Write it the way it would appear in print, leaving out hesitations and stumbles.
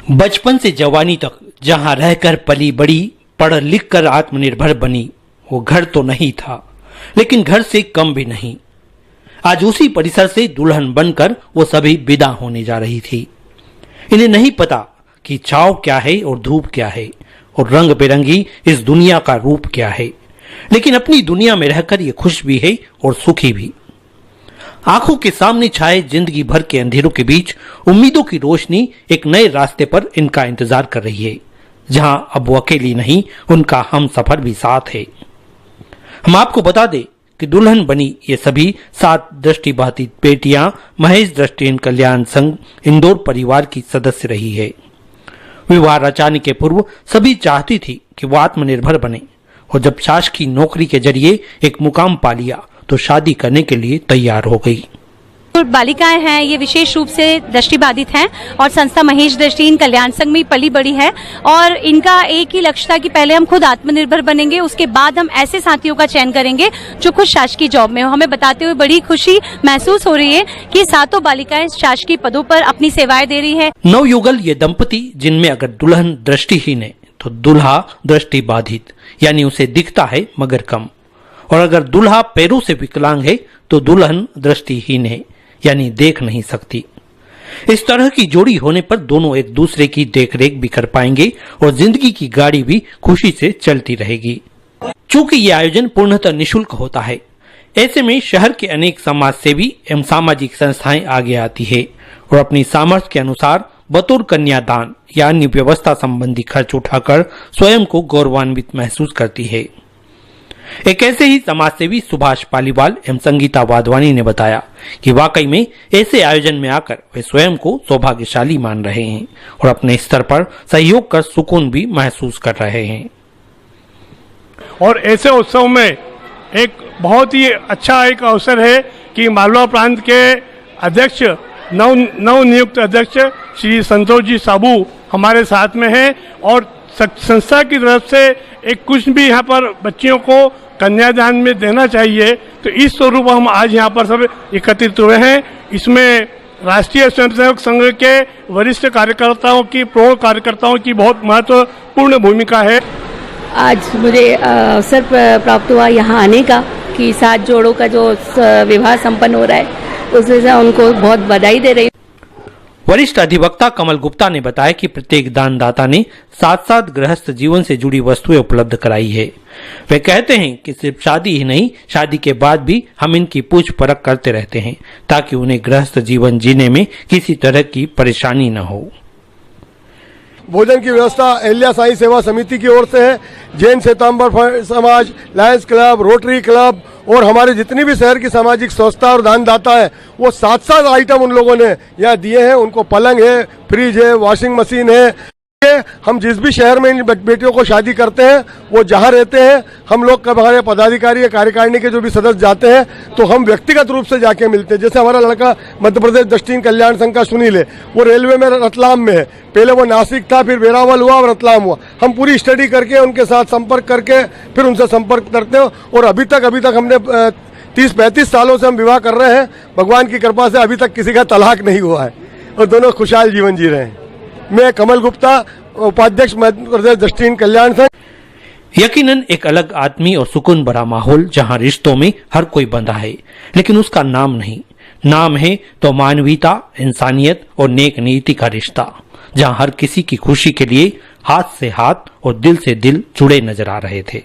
बचपन से जवानी तक जहां रहकर पली बड़ी, पढ़ लिख कर आत्मनिर्भर बनी, वो घर तो नहीं था लेकिन घर से कम भी नहीं। आज उसी परिसर से दुल्हन बनकर वो सभी विदा होने जा रही थी। इन्हें नहीं पता कि छाव क्या है और धूप क्या है और रंग बिरंगी इस दुनिया का रूप क्या है, लेकिन अपनी दुनिया में रहकर ये खुश भी है और सुखी भी। आंखों के सामने छाए जिंदगी भर के अंधेरों के बीच उम्मीदों की रोशनी एक नए रास्ते पर इनका इंतजार कर रही है, जहां अब वो अकेली नहीं, उनका हम सफर भी साथ है। हम आपको बता दें कि दुल्हन बनी ये सभी 7 दृष्टिबाधित बेटियां महेश दृष्टिहीन कल्याण संघ इंदौर परिवार की सदस्य रही है। विवाह रचाने के पूर्व सभी चाहती थी कि वो आत्मनिर्भर बने, और जब शासकीय नौकरी के जरिए एक मुकाम पा लिया तो शादी करने के लिए तैयार हो गई। बालिकाएं हैं, ये विशेष रूप से दृष्टिबाधित हैं और संस्था महेश दृष्टिहीन कल्याण संघ में पली बड़ी है, और इनका एक ही लक्ष्य था कि पहले हम खुद आत्मनिर्भर बनेंगे, उसके बाद हम ऐसे साथियों का चयन करेंगे जो खुद शासकीय जॉब में हो। हमें बताते हुए बड़ी खुशी महसूस हो रही है कि 7 बालिकाएं शासकीय पदों पर अपनी सेवाएं दे रही है। नवयुगल ये दंपति, जिनमें अगर दुल्हन दृष्टिहीन है तो दूल्हा दृष्टिबाधित, यानी उसे दिखता है मगर कम, और अगर दूल्हा पैरों से विकलांग है तो दुल्हन दृष्टिहीन है, यानी देख नहीं सकती। इस तरह की जोड़ी होने पर दोनों एक दूसरे की देखरेख भी कर पाएंगे और जिंदगी की गाड़ी भी खुशी से चलती रहेगी। चूंकि ये आयोजन पूर्णतः निःशुल्क होता है, ऐसे में शहर के अनेक समाज सेवी एवं सामाजिक संस्थाएं आगे आती है और अपनी सामर्थ्य के अनुसार बतौर कन्यादान या अन्य व्यवस्था संबंधी खर्च उठाकर स्वयं को गौरवान्वित महसूस करती है। एक ऐसे ही समाजसेवी सुभाष पालीवाल एवं संगीता वाधवानी ने बताया कि वाकई में ऐसे आयोजन में आकर वे स्वयं को सौभाग्यशाली मान रहे हैं और अपने स्तर पर सहयोग कर सुकून भी महसूस कर रहे हैं। और ऐसे उत्सव में एक बहुत ही अच्छा एक अवसर है कि मालवा प्रांत के अध्यक्ष नव नियुक्त अध्यक्ष श्री संतोष जी साबू हमारे साथ में हैं, और संस्था की तरफ से एक कुछ भी यहाँ पर बच्चियों को कन्यादान में देना चाहिए, तो इस स्वरूप हम आज यहाँ पर सब एकत्रित हुए हैं। इसमें राष्ट्रीय स्वयंसेवक संघ के वरिष्ठ कार्यकर्ताओं की, प्रौढ़ कार्यकर्ताओं की बहुत महत्वपूर्ण भूमिका है। आज मुझे अवसर प्राप्त हुआ यहाँ आने का कि 7 जोड़ों का जो विवाह संपन्न हो रहा है, उससे उनको बहुत बधाई दे रही हूँ। वरिष्ठ अधिवक्ता कमल गुप्ता ने बताया कि प्रत्येक दानदाता ने साथ गृहस्थ जीवन से जुड़ी वस्तुएं उपलब्ध कराई है। वे कहते हैं कि सिर्फ शादी ही नहीं, शादी के बाद भी हम इनकी पूछ परख करते रहते हैं ताकि उन्हें गृहस्थ जीवन जीने में किसी तरह की परेशानी न हो। भोजन की व्यवस्था अहिल्या साई सेवा समिति की ओर से है। जैन श्वेतांबर समाज, लायंस क्लब, रोटरी क्लब और हमारे जितनी भी शहर की सामाजिक संस्था और दानदाता है, वो 7 आइटम उन लोगों ने यहाँ दिए हैं। उनको पलंग है, फ्रिज है, वॉशिंग मशीन है। हम जिस भी शहर में इन बेटियों को शादी करते हैं, वो जहाँ रहते हैं, हम लोग हमारे पदाधिकारी या कार्यकारिणी के जो भी सदस्य जाते हैं, तो हम व्यक्तिगत रूप से जाके मिलते हैं। जैसे हमारा लड़का मध्य प्रदेश दृष्टिहीन कल्याण संघ का सुनील है, वो रेलवे में रतलाम में है, पहले वो नासिक था, फिर वेरावल हुआ और रतलाम हुआ। हम पूरी स्टडी करके उनके साथ संपर्क करके फिर उनसे संपर्क करते हैं, और अभी तक हमने 30-35 सालों से हम विवाह कर रहे हैं। भगवान की कृपा से अभी तक किसी का तलाक नहीं हुआ है और दोनों खुशहाल जीवन जी रहे हैं। मैं कमल गुप्ता, उपाध्यक्ष मध्य प्रदेश दृष्टिहीन कल्याण संघ। यकीनन एक अलग आदमी और सुकून भरा माहौल, जहां रिश्तों में हर कोई बंधा है, लेकिन उसका नाम नहीं। नाम है तो मानवीयता, इंसानियत और नेक नीति का रिश्ता, जहां हर किसी की खुशी के लिए हाथ से हाथ और दिल से दिल जुड़े नजर आ रहे थे।